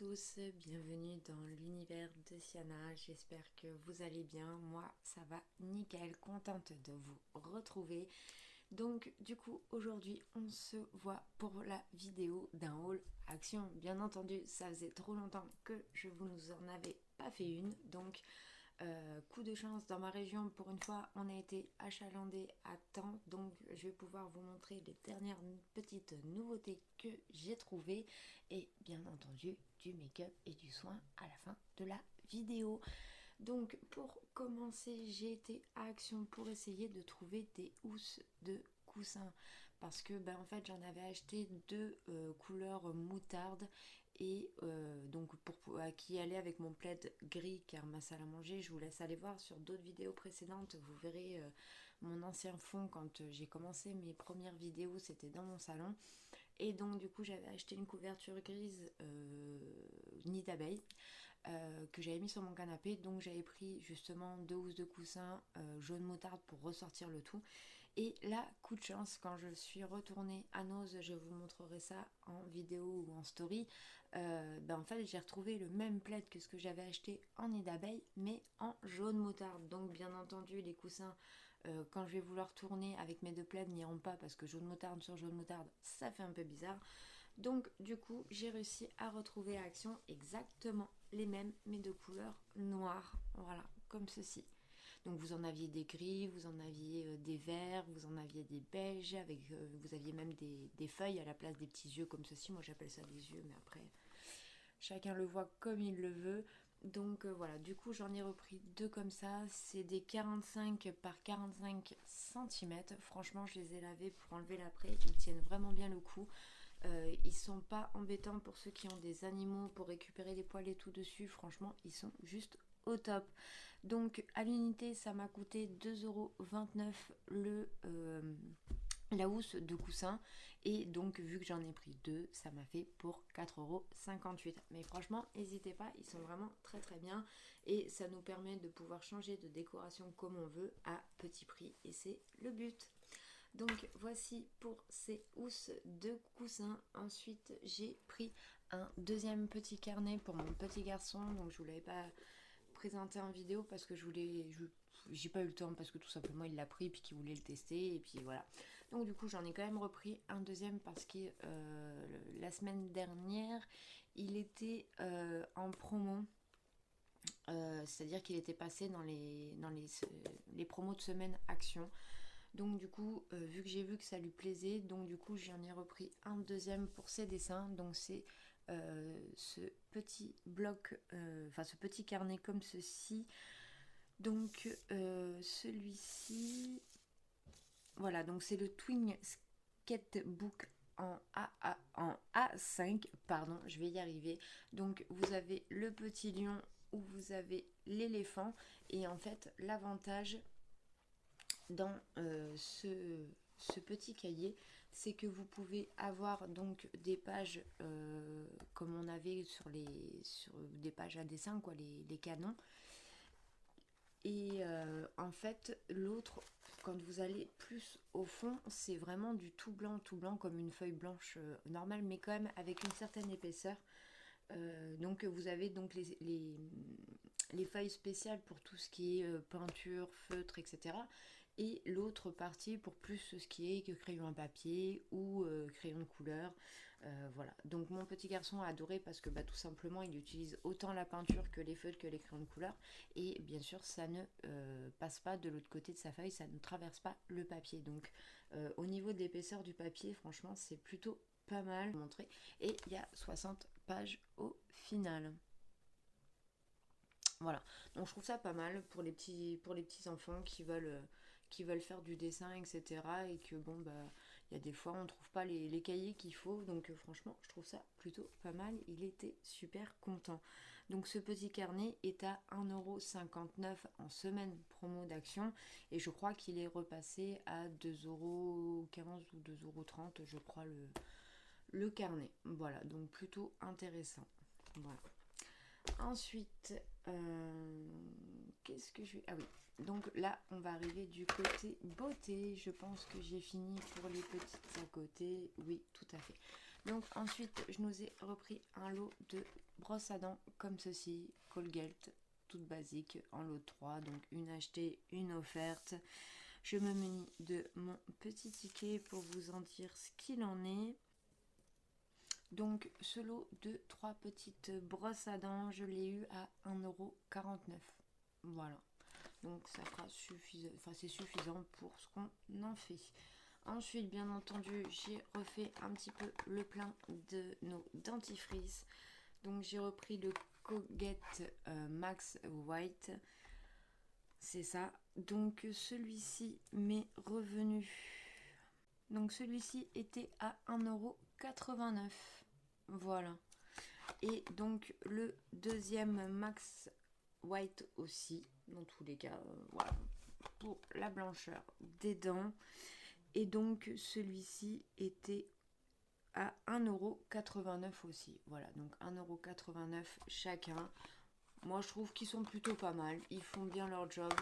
tous, bienvenue dans l'univers de Siana, j'espère que vous allez bien, moi ça va nickel, contente de vous retrouver. Donc du coup aujourd'hui on se voit pour la vidéo d'un haul action. Bien entendu ça faisait trop longtemps que je vous en avais pas fait une, donc coup de chance, dans ma région pour une fois on a été achalandé à temps, donc je vais pouvoir vous montrer les dernières petites nouveautés que j'ai trouvées et bien entendu du make-up et du soin à la fin de la vidéo. Donc pour commencer, j'ai été à Action pour essayer de trouver des housses de coussins parce que en fait j'en avais acheté deux couleurs moutarde et donc pour qui allait avec mon plaid gris car ma salle à manger. Je vous laisse aller voir sur d'autres vidéos précédentes, vous verrez mon ancien fond quand j'ai commencé mes premières vidéos, c'était dans mon salon. Et donc du coup j'avais acheté une couverture grise nid d'abeille que j'avais mis sur mon canapé, donc j'avais pris justement deux housses de coussin jaune moutarde pour ressortir le tout. Et là, coup de chance, quand je suis retournée à Nose, je vous montrerai ça en vidéo ou en story, en fait j'ai retrouvé le même plaid que ce que j'avais acheté en nid d'abeille mais en jaune moutarde. Donc bien entendu les coussins, quand je vais vouloir tourner avec mes deux plaids, n'iront pas parce que jaune moutarde sur jaune moutarde ça fait un peu bizarre. Donc du coup j'ai réussi à retrouver à Action exactement les mêmes mais de couleur noire, voilà, comme ceci. Donc vous en aviez des gris, vous en aviez des verts, vous en aviez des beiges, vous aviez même des feuilles à la place des petits yeux comme ceci. Moi j'appelle ça des yeux, mais après chacun le voit comme il le veut. Donc voilà, du coup j'en ai repris deux comme ça, c'est des 45 par 45 cm. Franchement je les ai lavés pour enlever l'après, ils tiennent vraiment bien le coup. Ils sont pas embêtants pour ceux qui ont des animaux pour récupérer les poils et tout dessus. Franchement ils sont juste au top. Donc à l'unité ça m'a coûté 2,29 € la housse de coussin, et donc vu que j'en ai pris deux ça m'a fait pour 4,58 €. Mais franchement n'hésitez pas, ils sont vraiment très très bien et ça nous permet de pouvoir changer de décoration comme on veut à petit prix et c'est le but. Donc voici pour ces housses de coussin. Ensuite j'ai pris un deuxième petit carnet pour mon petit garçon, donc je vous l'avais pas présenté en vidéo parce que j'ai pas eu le temps parce que tout simplement il l'a pris puis qu'il voulait le tester et puis voilà. Donc du coup j'en ai quand même repris un deuxième parce que la semaine dernière il était en promo. C'est-à-dire qu'il était passé dans les promos de semaine Action. Donc du coup, vu que j'ai vu que ça lui plaisait, donc du coup j'en ai repris un deuxième pour ses dessins. Donc c'est ce petit bloc, ce petit carnet comme ceci. Donc celui-ci, voilà, donc c'est le Twin Sketchbook en A5, pardon, je vais y arriver. Donc vous avez le petit lion où vous avez l'éléphant et en fait l'avantage dans ce petit cahier, c'est que vous pouvez avoir donc des pages comme on avait sur des pages à dessin, quoi, les canons. Et en fait, l'autre, quand vous allez plus au fond, c'est vraiment du tout blanc comme une feuille blanche normale, mais quand même avec une certaine épaisseur. Donc vous avez donc les feuilles spéciales pour tout ce qui est peinture, feutre, etc. Et l'autre partie pour plus ce qui est que crayon à papier ou crayon de couleur. Voilà. Donc mon petit garçon a adoré parce que tout simplement il utilise autant la peinture que les feutres que les crayons de couleur. Et bien sûr ça ne passe pas de l'autre côté de sa feuille, ça ne traverse pas le papier. Donc au niveau de l'épaisseur du papier, franchement c'est plutôt pas mal montré. Et il y a 60 pages au final. Voilà, donc je trouve ça pas mal pour les petits enfants qui veulent faire du dessin, etc. Et que il y a des fois on trouve pas les cahiers qu'il faut. Donc franchement, je trouve ça plutôt pas mal. Il était super content. Donc ce petit carnet est à 1,59 € en semaine promo d'Action. Et je crois qu'il est repassé à 2,15 € ou 2,30 € je crois le carnet. Voilà, donc plutôt intéressant. Voilà. Ensuite, qu'est-ce que je vais... Ah oui, donc là, on va arriver du côté beauté. Je pense que j'ai fini pour les petites à côté. Oui, tout à fait. Donc ensuite, je nous ai repris un lot de brosse à dents comme ceci, Colgate, toute basique, en lot de 3, donc une achetée, une offerte. Je me munis de mon petit ticket pour vous en dire ce qu'il en est. Donc ce lot de 3 petites brosses à dents, je l'ai eu à 1,49 €. Voilà. Donc ça fera suffisant, enfin c'est suffisant pour ce qu'on en fait. Ensuite, bien entendu, j'ai refait un petit peu le plein de nos dentifrices. Donc j'ai repris le Colgate Max White. C'est ça. Donc celui-ci m'est revenu. Donc celui-ci était à 1,89 €. Voilà. Et donc le deuxième Max White aussi, dans tous les cas, voilà, pour la blancheur des dents. Et donc celui-ci était à 1,89 € aussi. Voilà, donc 1,89 € chacun. Moi je trouve qu'ils sont plutôt pas mal. Ils font bien leur job.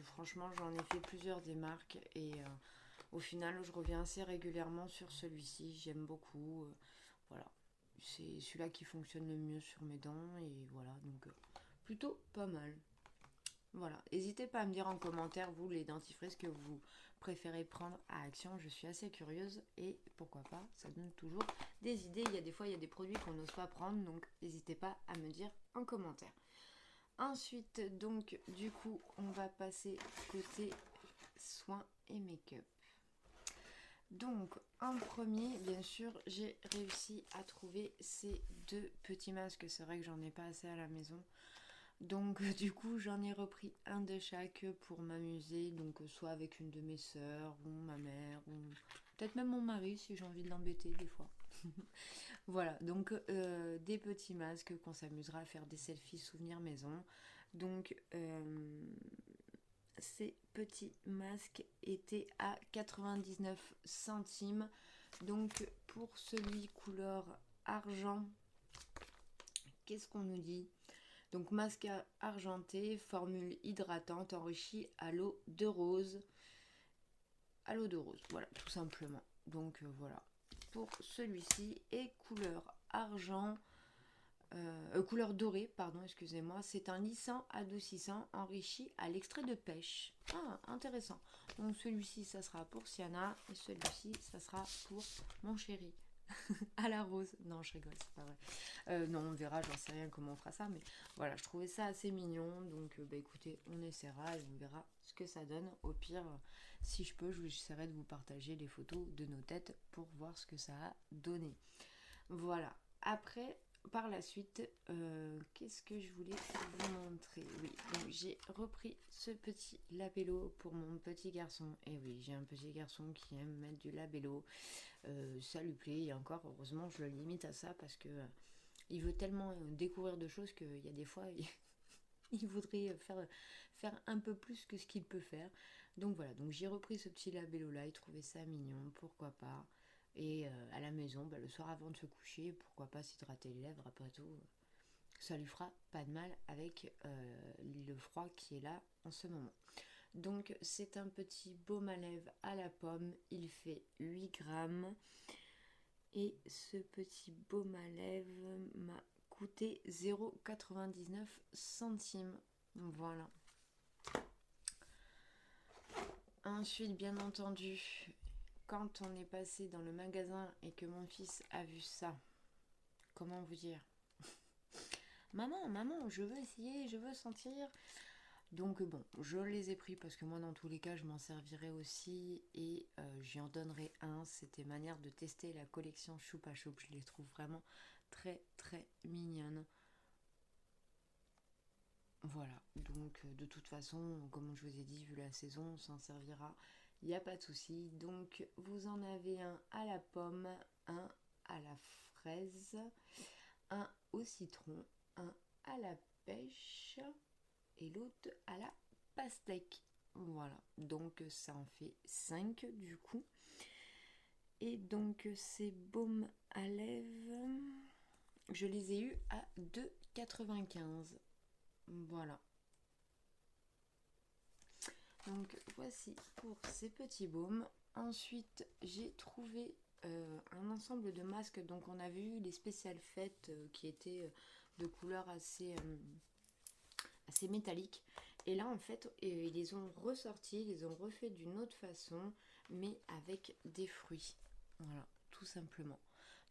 Franchement, j'en ai fait plusieurs des marques et au final, je reviens assez régulièrement sur celui-ci. J'aime beaucoup. Voilà, c'est celui-là qui fonctionne le mieux sur mes dents et voilà, donc plutôt pas mal. Voilà, n'hésitez pas à me dire en commentaire, vous, les dentifrices que vous préférez prendre à Action. Je suis assez curieuse et pourquoi pas, ça donne toujours des idées. Il y a des fois, il y a des produits qu'on n'ose pas prendre, donc n'hésitez pas à me dire en commentaire. Ensuite, donc, du coup, on va passer côté soins et make-up. Donc, en premier, bien sûr, j'ai réussi à trouver ces 2 petits masques. C'est vrai que j'en ai pas assez à la maison. Donc du coup j'en ai repris un de chaque pour m'amuser, donc soit avec une de mes sœurs ou ma mère ou peut-être même mon mari si j'ai envie de l'embêter des fois. Voilà, donc des petits masques qu'on s'amusera à faire des selfies souvenirs maison. Donc ces petits masques étaient à 99 centimes. Donc pour celui couleur argent, qu'est-ce qu'on nous dit ? Donc masque argenté, formule hydratante enrichie à l'eau de rose. À l'eau de rose, voilà, tout simplement. Donc voilà, pour celui-ci. Et couleur argent, couleur dorée, pardon, excusez-moi. C'est un lissant adoucissant enrichi à l'extrait de pêche. Ah, intéressant. Donc celui-ci, ça sera pour Sienna. Et celui-ci, ça sera pour mon chéri. À la rose. Non, je rigole, c'est pas vrai. Non, on verra, j'en sais rien comment on fera ça, mais voilà, je trouvais ça assez mignon, donc bah écoutez, on essaiera et on verra ce que ça donne. Au pire, si je peux, j'essaierai de vous partager les photos de nos têtes pour voir ce que ça a donné. Voilà. Après, par la suite, qu'est-ce que je voulais vous montrer? Oui, donc j'ai repris ce petit labello pour mon petit garçon. Et oui, j'ai un petit garçon qui aime mettre du labello. Ça lui plaît et encore heureusement je le limite à ça parce que il veut tellement découvrir de choses qu'il y a des fois il voudrait faire un peu plus que ce qu'il peut faire. Donc voilà, donc j'ai repris ce petit labello là, il trouvait ça mignon, pourquoi pas. Et à la maison, bah, le soir avant de se coucher, pourquoi pas s'hydrater les lèvres, après tout ça lui fera pas de mal avec le froid qui est là en ce moment. Donc c'est un petit baume à lèvres à la pomme, il fait 8 grammes. Et ce petit baume à lèvres m'a coûté 0,99 centimes. Voilà. Ensuite, bien entendu, quand on est passé dans le magasin et que mon fils a vu ça, comment vous dire? Maman, je veux essayer, je veux sentir. Donc bon, je les ai pris parce que moi dans tous les cas je m'en servirai aussi et j'y en donnerai un. C'était manière de tester la collection Choupa Choup. Je les trouve vraiment très très mignonnes. Voilà, donc de toute façon, comme je vous ai dit, vu la saison, on s'en servira. Il n'y a pas de souci. Donc vous en avez un à la pomme, un à la fraise, un au citron, un à la pêche et l'autre à la pastèque. Voilà, donc ça en fait 5 du coup. Et donc ces baumes à lèvres, je les ai eus à 2,95 €. Voilà. Donc voici pour ces petits baumes. Ensuite, j'ai trouvé un ensemble de masques. Donc on avait eu les spéciales fêtes qui étaient de couleurs assez métalliques. Et là, en fait, ils les ont ressortis, ils les ont refait d'une autre façon, mais avec des fruits. Voilà, tout simplement.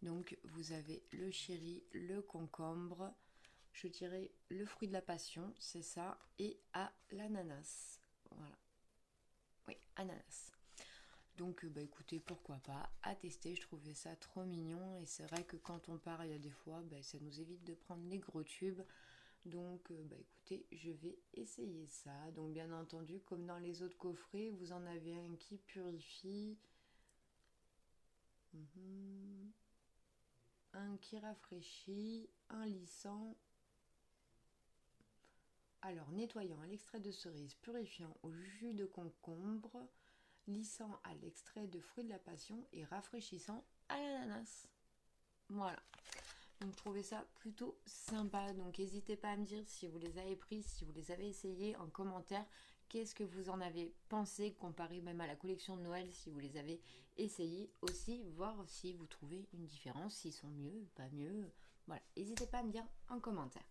Donc, vous avez le chéri, le concombre, je dirais le fruit de la passion, c'est ça, et à l'ananas. Voilà. Oui, ananas. Donc, bah écoutez, pourquoi pas, à tester, je trouvais ça trop mignon. Et c'est vrai que quand on part, il y a des fois, bah, ça nous évite de prendre les gros tubes. Donc, bah écoutez, je vais essayer ça. Donc, bien entendu, comme dans les autres coffrets, vous en avez un qui purifie, un qui rafraîchit, un lissant. Alors, nettoyant à l'extrait de cerise, purifiant au jus de concombre, lissant à l'extrait de fruits de la passion et rafraîchissant à l'ananas. Voilà. Donc trouvez ça plutôt sympa. Donc n'hésitez pas à me dire si vous les avez pris, si vous les avez essayés en commentaire. Qu'est-ce que vous en avez pensé comparé même à la collection de Noël si vous les avez essayés aussi, voir si vous trouvez une différence, s'ils sont mieux, pas mieux. Voilà, n'hésitez pas à me dire en commentaire.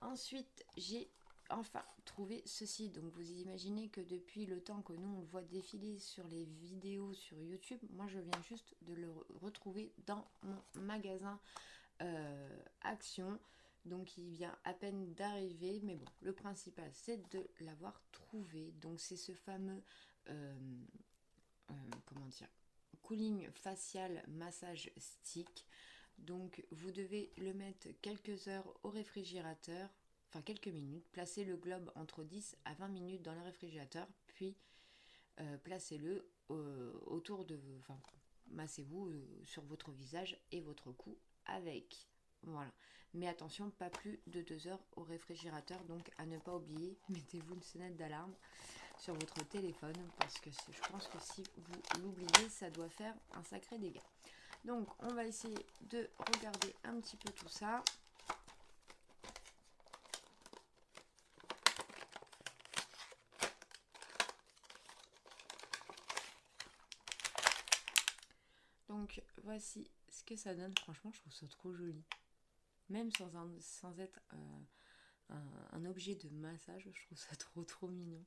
Ensuite, j'ai enfin trouvé ceci. Donc vous imaginez que depuis le temps que nous on le voit défiler sur les vidéos sur YouTube, moi je viens juste de le retrouver dans mon magasin Action. Donc il vient à peine d'arriver, mais bon, le principal c'est de l'avoir trouvé. Donc c'est ce fameux comment dire, cooling facial massage stick. Donc vous devez le mettre quelques heures au réfrigérateur, enfin quelques minutes. Placez le globe entre 10 à 20 minutes dans le réfrigérateur, puis placez-le autour de, enfin massez-vous sur votre visage et votre cou avec. Voilà. Mais attention, pas plus de 2 heures au réfrigérateur, donc à ne pas oublier, mettez-vous une sonnette d'alarme sur votre téléphone parce que je pense que si vous l'oubliez, ça doit faire un sacré dégât. Donc on va essayer de regarder un petit peu tout ça. Donc voici ce que ça donne. Franchement, je trouve ça trop joli. Même sans être un objet de massage, je trouve ça trop mignon.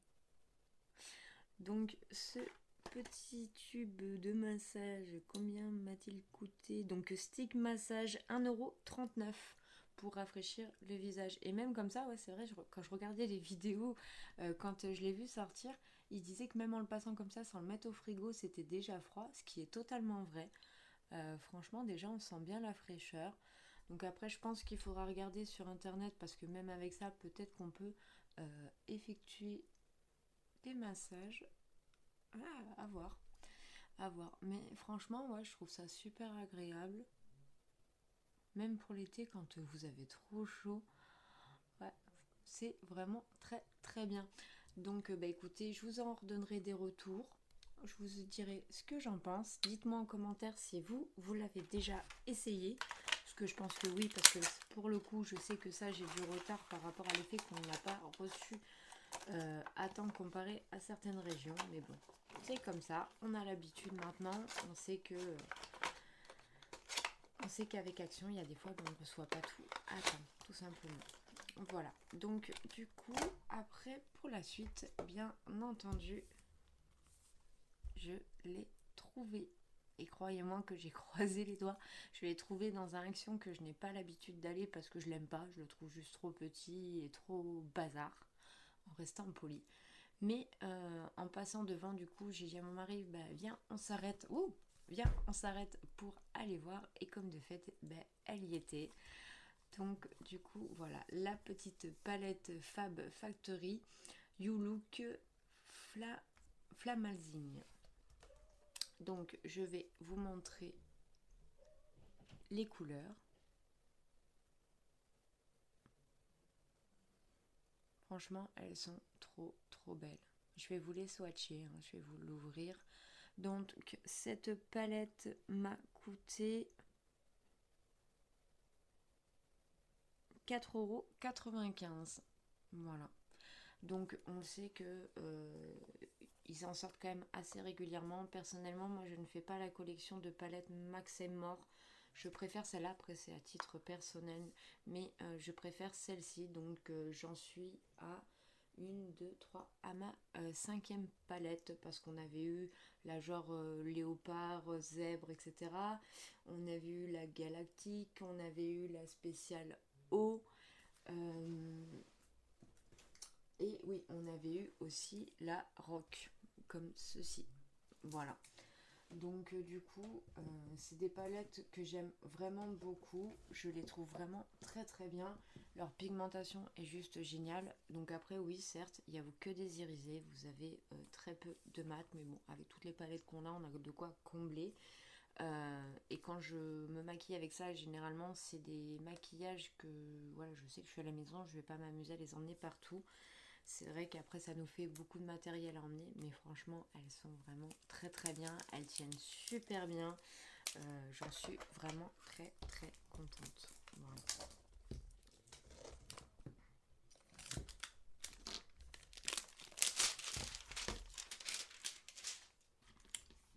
Donc ce petit tube de massage, combien m'a-t-il coûté? Donc stick massage 1,39€ pour rafraîchir le visage. Et même comme ça, ouais, c'est vrai, quand je regardais les vidéos, quand je l'ai vu sortir, il disait que même en le passant comme ça, sans le mettre au frigo, c'était déjà froid, ce qui est totalement vrai. Franchement, déjà, on sent bien la fraîcheur. Donc après, je pense qu'il faudra regarder sur internet parce que même avec ça, peut-être qu'on peut effectuer des massages. À voir. À voir. Mais franchement, ouais, je trouve ça super agréable. Même pour l'été, quand vous avez trop chaud. Ouais, c'est vraiment très bien. Donc, bah écoutez, je vous en redonnerai des retours. Je vous dirai ce que j'en pense. Dites-moi en commentaire si vous l'avez déjà essayé. Parce que je pense que oui, parce que pour le coup, je sais que ça, j'ai du retard par rapport à l'effet qu'on n'a pas reçu à temps comparé à certaines régions. Mais bon, c'est comme ça. On a l'habitude maintenant. On sait qu'avec Action, il y a des fois où on ne reçoit pas tout à temps, tout simplement. Voilà, donc du coup, après, pour la suite, bien entendu, je l'ai trouvé. Et croyez-moi que j'ai croisé les doigts. Je l'ai trouvé dans un Action que je n'ai pas l'habitude d'aller parce que je l'aime pas. Je le trouve juste trop petit et trop bazar, en restant poli. Mais en passant devant, du coup, j'ai dit à mon mari, bah viens, on s'arrête. Ouh, viens, on s'arrête pour aller voir. Et comme de fait, bah, elle y était. Donc du coup voilà la petite palette Fab Factory You Look Flamalzigne. Donc je vais vous montrer les couleurs. Franchement elles sont trop belles. Je vais vous les swatcher, hein, je vais vous l'ouvrir. Donc cette palette m'a coûté 4,95€. Voilà. Donc on sait que ils en sortent quand même assez régulièrement. Personnellement, moi je ne fais pas la collection de palettes Max et More. Je préfère celle-là, après c'est à titre personnel, mais je préfère celle-ci. Donc j'en suis à 1, 2, 3, à ma 5e palette, parce qu'on avait eu la genre léopard, zèbre, etc. On avait eu la galactique, on avait eu la spéciale eau. Et oui, on avait eu aussi la rock, comme ceci. Voilà. Donc du coup, c'est des palettes que j'aime vraiment beaucoup. Je les trouve vraiment très très bien. Leur pigmentation est juste géniale. Donc après, oui, certes, il n'y a que des irisés. Vous avez très peu de mat. Mais bon, avec toutes les palettes qu'on a, on a de quoi combler. Et quand je me maquille avec ça, généralement, c'est des maquillages que voilà, je sais que je suis à la maison. Je ne vais pas m'amuser à les emmener partout. C'est vrai qu'après ça nous fait beaucoup de matériel à emmener, mais franchement elles sont vraiment très très bien, elles tiennent super bien, j'en suis vraiment très très contente. Voilà.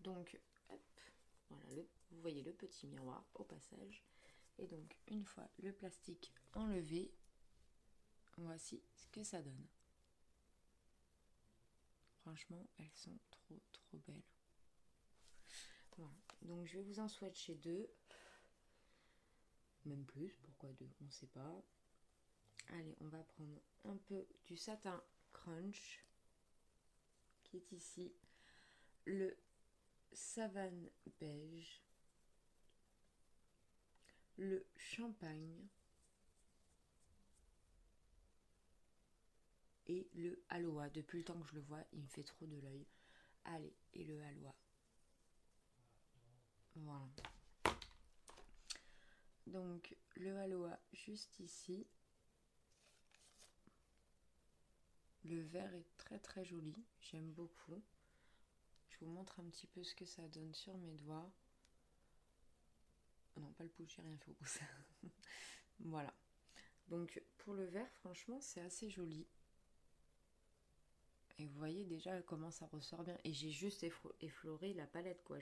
Donc hop, voilà, vous voyez le petit miroir au passage, et donc une fois le plastique enlevé, voici ce que ça donne. Franchement elles sont trop trop belles. Voilà. Donc je vais vous en swatcher deux. Même plus, pourquoi deux, on ne sait pas. Allez, on va prendre un peu du satin crunch qui est ici, le savane beige, le champagne et le aloe. Depuis le temps que je le vois, il me fait trop de l'œil. Allez, et le aloe. Voilà. Donc le aloe juste ici. Le vert est très très joli, j'aime beaucoup. Je vous montre un petit peu ce que ça donne sur mes doigts. Non, pas le pouce, j'ai rien fait au pouce. Voilà. Donc pour le vert, franchement, c'est assez joli. Et vous voyez déjà comment ça ressort bien. Et j'ai juste effleuré la palette, quoi.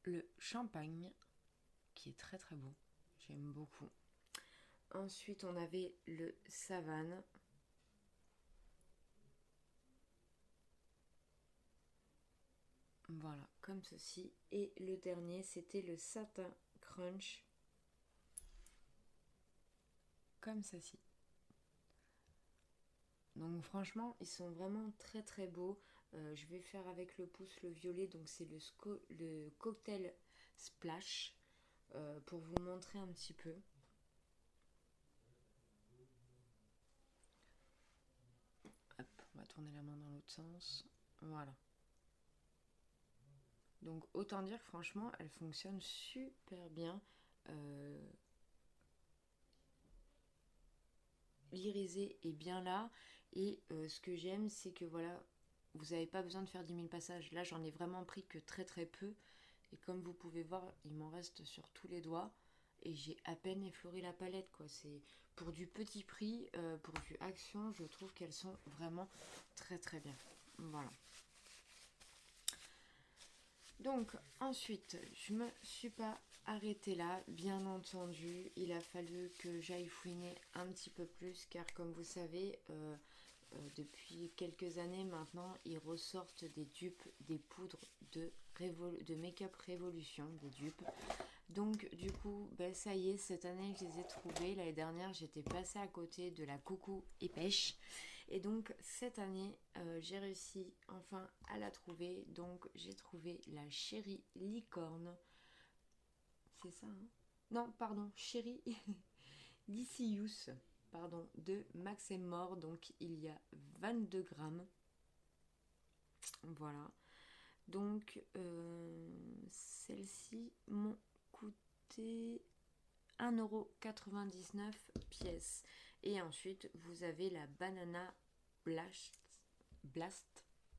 Le champagne, qui est très très beau. J'aime beaucoup. Ensuite, on avait le savane. Voilà, comme ceci. Et le dernier, c'était le satin crunch. Comme ceci. Donc franchement, ils sont vraiment très très beaux. Je vais faire avec le pouce le violet. Donc c'est le cocktail splash. Pour vous montrer un petit peu. Hop, on va tourner la main dans l'autre sens. Voilà. Donc autant dire que franchement, elle fonctionne super bien. L'irisé est bien là. Et ce que j'aime, c'est que voilà, vous n'avez pas besoin de faire 10 000 passages. Là, j'en ai vraiment pris que très très peu. Et comme vous pouvez voir, il m'en reste sur tous les doigts. Et j'ai à peine effleuré la palette, quoi. C'est pour du petit prix, pour du Action, je trouve qu'elles sont vraiment très très bien. Voilà. Donc ensuite, je me suis pas arrêtée là, bien entendu. Il a fallu que j'aille fouiner un petit peu plus, car comme vous savez, depuis quelques années maintenant, ils ressortent des dupes, des poudres de Make-up Révolution, des dupes. Donc du coup, ben, ça y est, cette année je les ai trouvées. L'année dernière, j'étais passée à côté de la Coucou et Pêche. Et donc cette année, j'ai réussi enfin à la trouver. Donc j'ai trouvé la Chérie Licorne. C'est ça, hein? Non, pardon, Chérie Lycius, pardon, de Max Mort. Donc il y a 22 grammes. Voilà. Donc celles-ci m'ont coûté 1,99€ pièce. Et ensuite, vous avez la Banana Blast,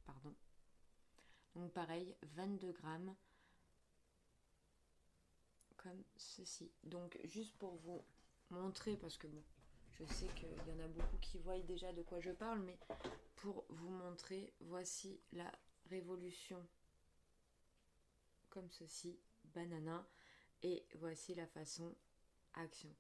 pardon. Donc pareil, 22 grammes, comme ceci. Donc juste pour vous montrer, parce que bon, je sais qu'il y en a beaucoup qui voient déjà de quoi je parle, mais pour vous montrer, voici la Révolution, comme ceci, banana. Et voici la façon action.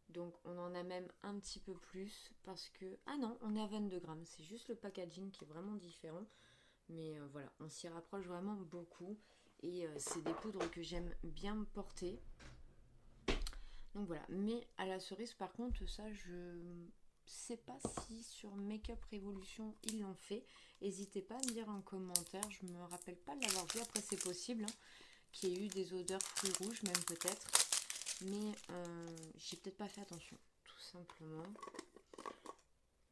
Donc on en a même un petit peu plus parce que... Ah non, on est à 22 grammes. C'est juste le packaging qui est vraiment différent. Mais voilà, on s'y rapproche vraiment beaucoup. Et c'est des poudres que j'aime bien porter. Donc voilà. Mais à la cerise, par contre, ça, je sais pas si sur Makeup Revolution ils l'ont fait. N'hésitez pas à me dire en commentaire. Je me rappelle pas de l'avoir vu. Après, c'est possible hein, qu'il y ait eu des odeurs fruits rouges, même peut-être. Mais j'ai peut-être pas fait attention, tout simplement.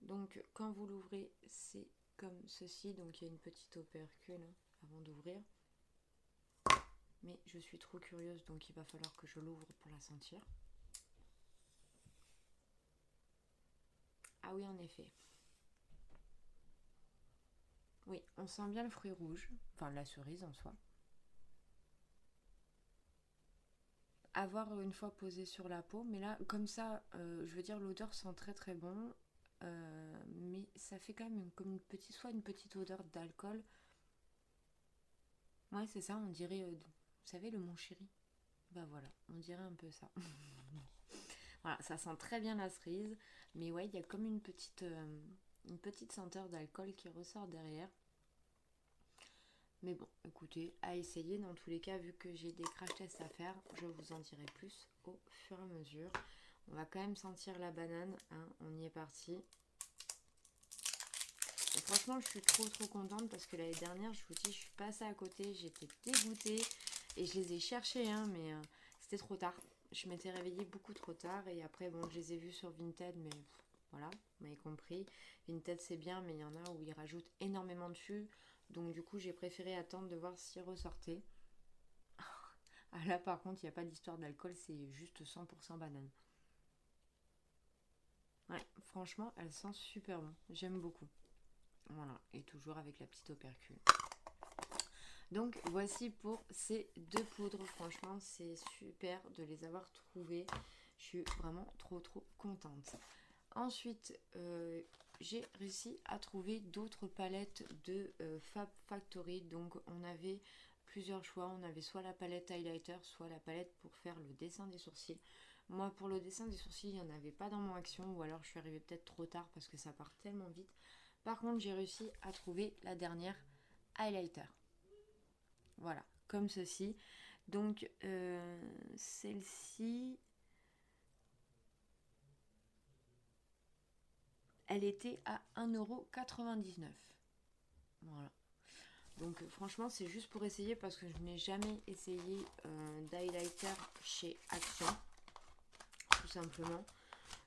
Donc quand vous l'ouvrez, c'est comme ceci. Donc il y a une petite opercule hein, avant d'ouvrir. Mais je suis trop curieuse, donc il va falloir que je l'ouvre pour la sentir. Ah oui, en effet. Oui, on sent bien le fruit rouge, enfin la cerise en soi. À voir une fois posé sur la peau, mais là, comme ça, je veux dire, l'odeur sent très très bon. Mais ça fait quand même comme une petite, soit une petite odeur d'alcool. Ouais, c'est ça, on dirait, vous savez, le Mon Chéri. Bah voilà, on dirait un peu ça. Voilà, ça sent très bien la cerise, mais ouais, il y a comme une petite senteur d'alcool qui ressort derrière. Mais bon, écoutez, à essayer dans tous les cas, vu que j'ai des crash tests à faire, je vous en dirai plus au fur et à mesure. On va quand même sentir la banane, hein, on y est parti. Et franchement, je suis trop contente parce que l'année dernière, je vous dis, je suis passée à côté, j'étais dégoûtée et je les ai cherchés, hein, mais c'était trop tard. Je m'étais réveillée beaucoup trop tard et après, bon, je les ai vus sur Vinted, mais voilà, vous m'avez compris. Vinted, c'est bien, mais il y en a où ils rajoutent énormément dessus. Donc du coup, j'ai préféré attendre de voir s'ils ressortaient. Ah là, par contre, il n'y a pas d'histoire d'alcool, c'est juste 100% banane. Ouais, franchement, elle sent super bon. J'aime beaucoup. Voilà, et toujours avec la petite opercule. Donc voici pour ces deux poudres. Franchement, c'est super de les avoir trouvées. Je suis vraiment trop contente. Ensuite, j'ai réussi à trouver d'autres palettes de Fab Factory. Donc on avait plusieurs choix. On avait soit la palette highlighter, soit la palette pour faire le dessin des sourcils. Moi, pour le dessin des sourcils, il n'y en avait pas dans mon action. Ou alors je suis arrivée peut-être trop tard parce que ça part tellement vite. Par contre, j'ai réussi à trouver la dernière highlighter. Voilà, comme ceci. Donc, celle-ci, elle était à 1,99 €. Voilà. Donc, franchement, c'est juste pour essayer parce que je n'ai jamais essayé d'highlighter chez Action, tout simplement.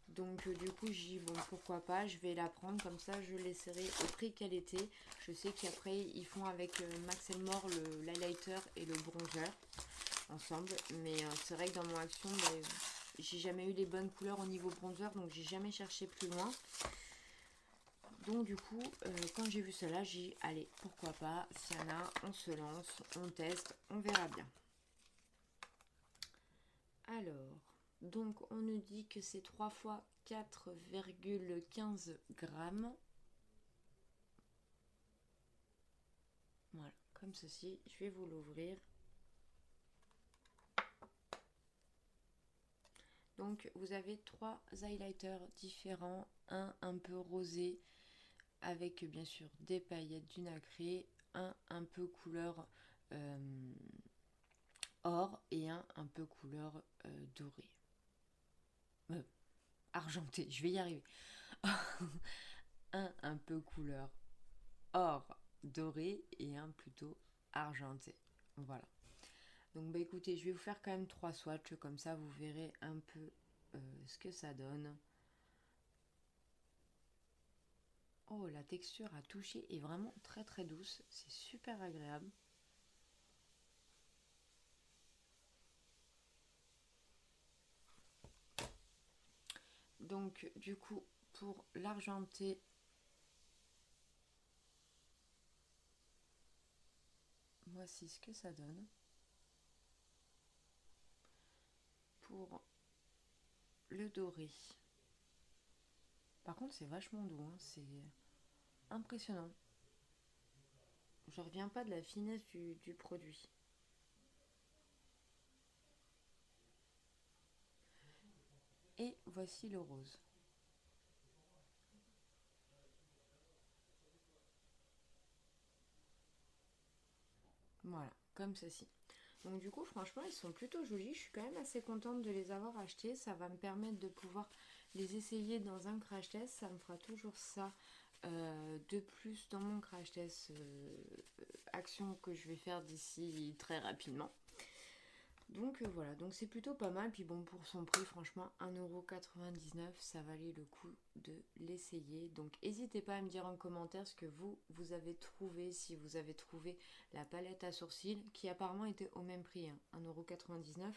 Donc du coup j'ai dit bon pourquoi pas, je vais la prendre comme ça, je l'essaierai au prix qu'elle était. Je sais qu'après ils font avec Max Elmore l'highlighter et le bronzer ensemble, mais c'est vrai que dans mon action j'ai jamais eu les bonnes couleurs au niveau bronzer, donc j'ai jamais cherché plus loin. Donc du coup quand j'ai vu cela, j'ai dit allez pourquoi pas, s'il y en a on se lance, on teste, on verra bien. Alors, donc on nous dit que c'est 3 fois 4,15 grammes. Voilà, comme ceci. Je vais vous l'ouvrir. Donc vous avez 3 highlighters différents. Un peu rosé avec bien sûr des paillettes du nacré. Un peu couleur or et un peu couleur doré. Argenté, je vais y arriver. Un peu couleur or doré et un plutôt argenté. Voilà. Donc bah écoutez, je vais vous faire quand même 3 swatchs, comme ça vous verrez un peu ce que ça donne. Oh, la texture à toucher est vraiment très douce, c'est super agréable. Donc du coup, pour l'argenté, voici ce que ça donne. Pour le doré, par contre c'est vachement doux, hein, c'est impressionnant. je reviens pas de la finesse du produit. Et voici le rose. Voilà, comme ceci. Donc du coup, franchement, ils sont plutôt jolis. Je suis quand même assez contente de les avoir achetés. Ça va me permettre de pouvoir les essayer dans un crash test. Ça me fera toujours ça de plus dans mon crash test action que je vais faire d'ici très rapidement. Donc voilà, donc c'est plutôt pas mal. Puis bon, pour son prix, franchement, 1,99€, ça valait le coup de l'essayer. Donc n'hésitez pas à me dire en commentaire ce que vous avez trouvé, si vous avez trouvé la palette à sourcils, qui apparemment était au même prix, hein, 1,99€,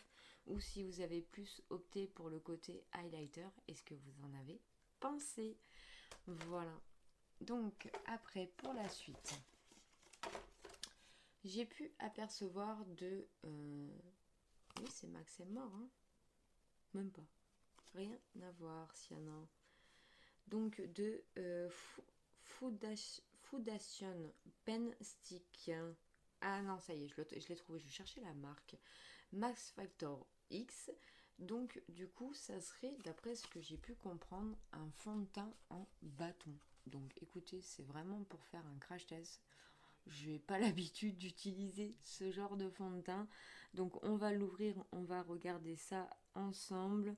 ou si vous avez plus opté pour le côté highlighter, est-ce que vous en avez pensé? Voilà. Donc après, pour la suite, j'ai pu apercevoir de... Oui, c'est Max est mort, hein. Même pas. Rien à voir, Siana. Donc de Foodation Pen Stick. Ah non, ça y est, je l'ai trouvé. Je cherchais la marque. Max Factor X. Donc du coup, ça serait, d'après ce que j'ai pu comprendre, un fond de teint en bâton. Donc écoutez, c'est vraiment pour faire un crash test. Je n'ai pas l'habitude d'utiliser ce genre de fond de teint. Donc on va l'ouvrir, on va regarder ça ensemble.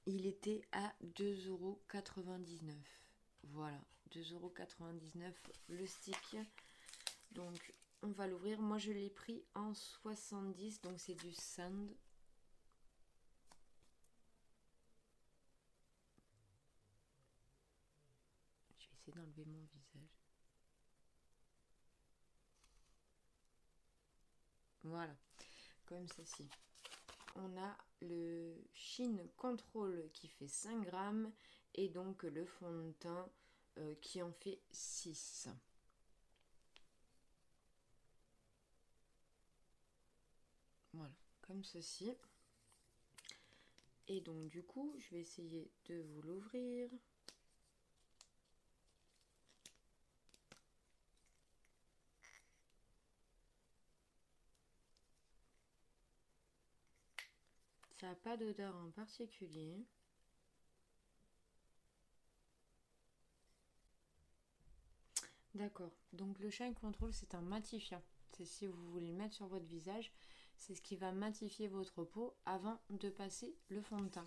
Il était à 2,99€. Voilà, 2,99€ le stick. Donc on va l'ouvrir. Moi je l'ai pris en 70, donc c'est du sand. Je vais essayer d'enlever mon visage. Voilà, comme ceci. On a le Sheen Control qui fait 5 grammes et donc le fond de teint qui en fait 6. Voilà, comme ceci. Et donc du coup, je vais essayer de vous l'ouvrir. Ça n'a pas d'odeur en particulier. D'accord. Donc le Shine Control, c'est un matifiant. C'est si vous voulez le mettre sur votre visage, c'est ce qui va matifier votre peau avant de passer le fond de teint.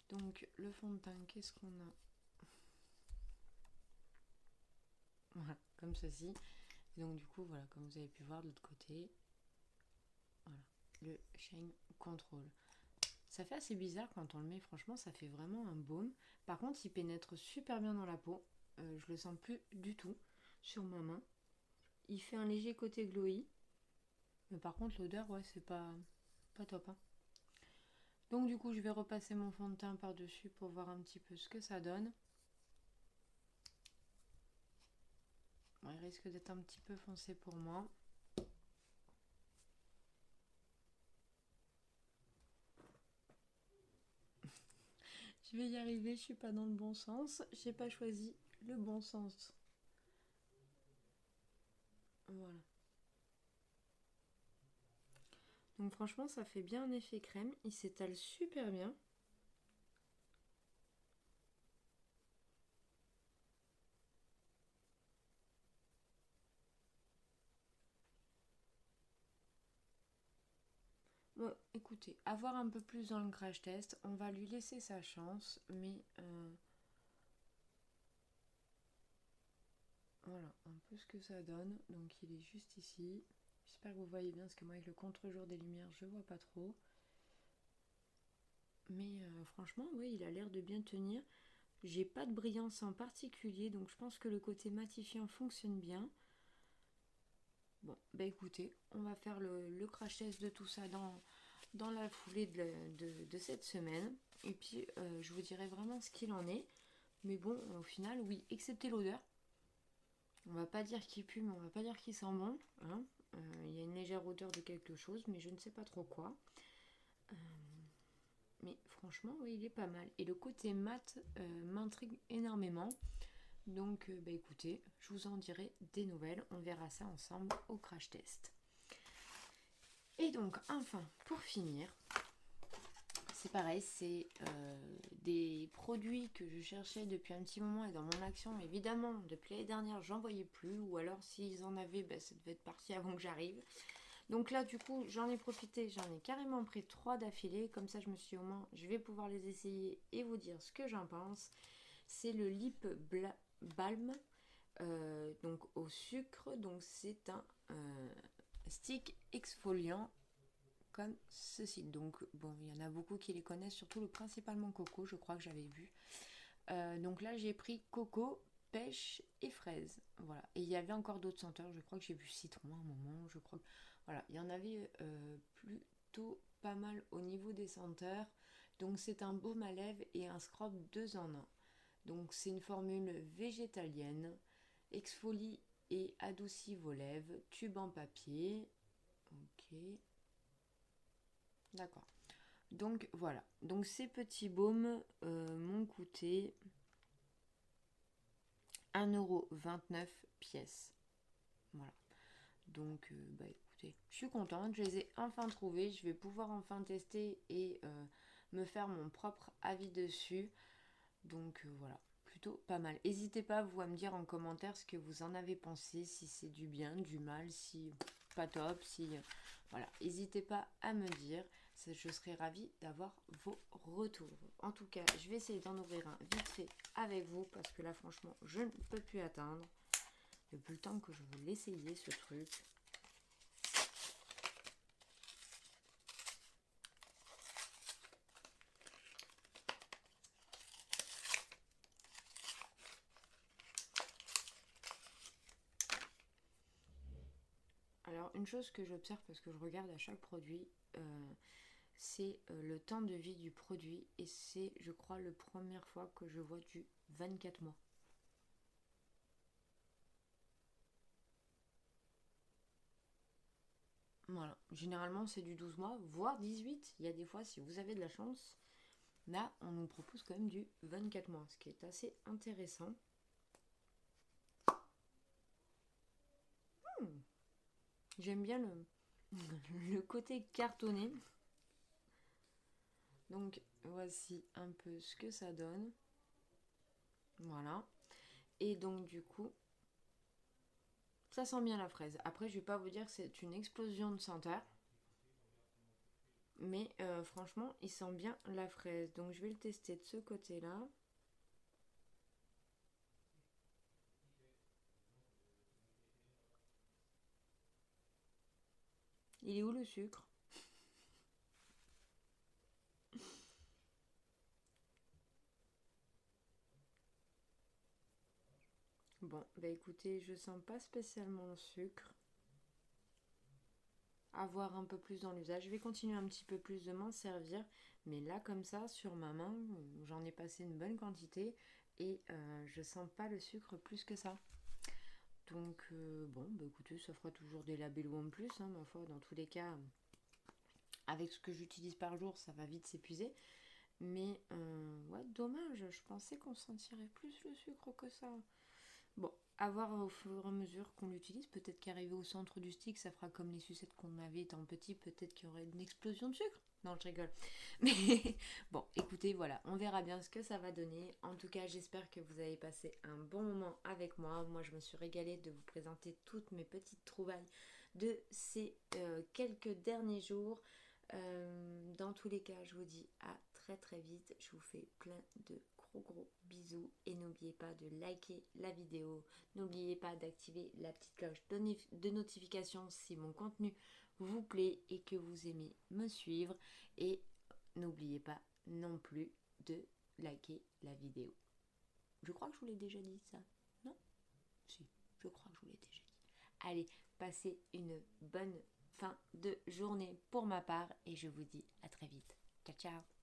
Donc le fond de teint, qu'est-ce qu'on a? Voilà, comme ceci. Et donc du coup, voilà, comme vous avez pu voir de l'autre côté, voilà, le Shine Control. Ça fait assez bizarre quand on le met, franchement, ça fait vraiment un baume. Par contre, il pénètre super bien dans la peau. Je le sens plus du tout sur ma main. Il fait un léger côté glowy. Mais par contre, l'odeur, ouais, c'est pas top, hein. Donc du coup, je vais repasser mon fond de teint par-dessus pour voir un petit peu ce que ça donne. Bon, il risque d'être un petit peu foncé pour moi. Je vais y arriver, je suis pas dans le bon sens. J'ai pas choisi le bon sens. Voilà. Donc franchement, ça fait bien un effet crème. Il s'étale super bien. Bon, écoutez, à voir un peu plus dans le crash test. On va lui laisser sa chance. Mais voilà, un peu ce que ça donne. Donc il est juste ici. J'espère que vous voyez bien, parce que moi avec le contre-jour des lumières, je vois pas trop. Mais franchement, oui, il a l'air de bien tenir. J'ai pas de brillance en particulier, donc je pense que le côté matifiant fonctionne bien. Bon, bah écoutez, on va faire le crash test de tout ça dans la foulée de cette semaine. Et puis, je vous dirai vraiment ce qu'il en est. Mais bon, au final, oui, excepté l'odeur. On va pas dire qu'il pue, mais on va pas dire qu'il sent bon, hein. Il y a une légère odeur de quelque chose, mais je ne sais pas trop quoi. Mais franchement, oui, il est pas mal. Et le côté mat m'intrigue énormément. Donc bah écoutez, je vous en dirai des nouvelles, on verra ça ensemble au crash test. Et donc enfin, pour finir, c'est pareil, c'est des produits que je cherchais depuis un petit moment et dans mon action, évidemment, depuis l'année dernière, j'en voyais plus, ou alors s'ils en avaient, bah, ça devait être parti avant que j'arrive. Donc là, du coup, j'en ai profité, j'en ai carrément pris 3 d'affilée, comme ça je me suis dit, au moins, je vais pouvoir les essayer et vous dire ce que j'en pense. C'est le Lip Balm, donc au sucre, donc c'est un stick exfoliant comme ceci. Donc bon, il y en a beaucoup qui les connaissent, surtout le principalement coco, je crois que j'avais vu. Donc là j'ai pris coco, pêche et fraise. Voilà. Et il y avait encore d'autres senteurs, je crois que j'ai vu citron à un moment, je crois que... Voilà, il y en avait plutôt pas mal au niveau des senteurs. Donc c'est un baume à lèvres et un scrub 2 en 1. Donc c'est une formule végétalienne, exfolie et adoucit vos lèvres, tube en papier. Ok. D'accord. Donc voilà. Donc ces petits baumes m'ont coûté 1,29€ pièce. Voilà. Donc bah écoutez, je suis contente, je les ai enfin trouvés. Je vais pouvoir enfin tester et me faire mon propre avis dessus. Donc voilà, plutôt pas mal. N'hésitez pas vous à me dire en commentaire ce que vous en avez pensé, si c'est du bien, du mal, si pas top, si voilà, n'hésitez pas à me dire. Je serai ravie d'avoir vos retours. En tout cas, je vais essayer d'en ouvrir un vite fait avec vous parce que là, franchement, je ne peux plus attendre. Depuis le temps que je veux l'essayer, ce truc. Alors, une chose que j'observe parce que je regarde à chaque produit, c'est le temps de vie du produit et c'est, je crois, la première fois que je vois du 24 mois. Voilà, généralement c'est du 12 mois, voire 18. Il y a des fois, si vous avez de la chance, là on nous propose quand même du 24 mois, ce qui est assez intéressant. Hmm, J'aime bien le côté cartonné. Donc voici un peu ce que ça donne. Voilà. Et donc du coup, ça sent bien la fraise. Après, je vais pas vous dire que c'est une explosion de senteur. Mais franchement, il sent bien la fraise. Donc je vais le tester de ce côté-là. Il est où le sucre? Bon, bah écoutez, je sens pas spécialement le sucre. À voir un peu plus dans l'usage. Je vais continuer un petit peu plus de m'en servir. Mais là, comme ça, sur ma main, j'en ai passé une bonne quantité. Et je sens pas le sucre plus que ça. Donc, bon, bah écoutez, ça fera toujours des labellos en plus. Hein, ma foi, dans tous les cas, avec ce que j'utilise par jour, ça va vite s'épuiser. Mais, ouais, dommage. Je pensais qu'on sentirait plus le sucre que ça. Bon, à voir au fur et à mesure qu'on l'utilise. Peut-être qu'arrivé au centre du stick, ça fera comme les sucettes qu'on avait étant petit. Peut-être qu'il y aurait une explosion de sucre. Non, je rigole. Mais bon, écoutez, voilà, on verra bien ce que ça va donner. En tout cas, j'espère que vous avez passé un bon moment avec moi. Moi, je me suis régalée de vous présenter toutes mes petites trouvailles de ces quelques derniers jours. Dans tous les cas, je vous dis à très très vite. Je vous fais plein de gros bisous et n'oubliez pas de liker la vidéo. N'oubliez pas d'activer la petite cloche de notification si mon contenu vous plaît et que vous aimez me suivre. Et n'oubliez pas non plus de liker la vidéo. Je crois que je vous l'ai déjà dit ça. Non? Si, je crois que je vous l'ai déjà dit. Allez, passez une bonne fin de journée pour ma part et je vous dis à très vite. Ciao ciao.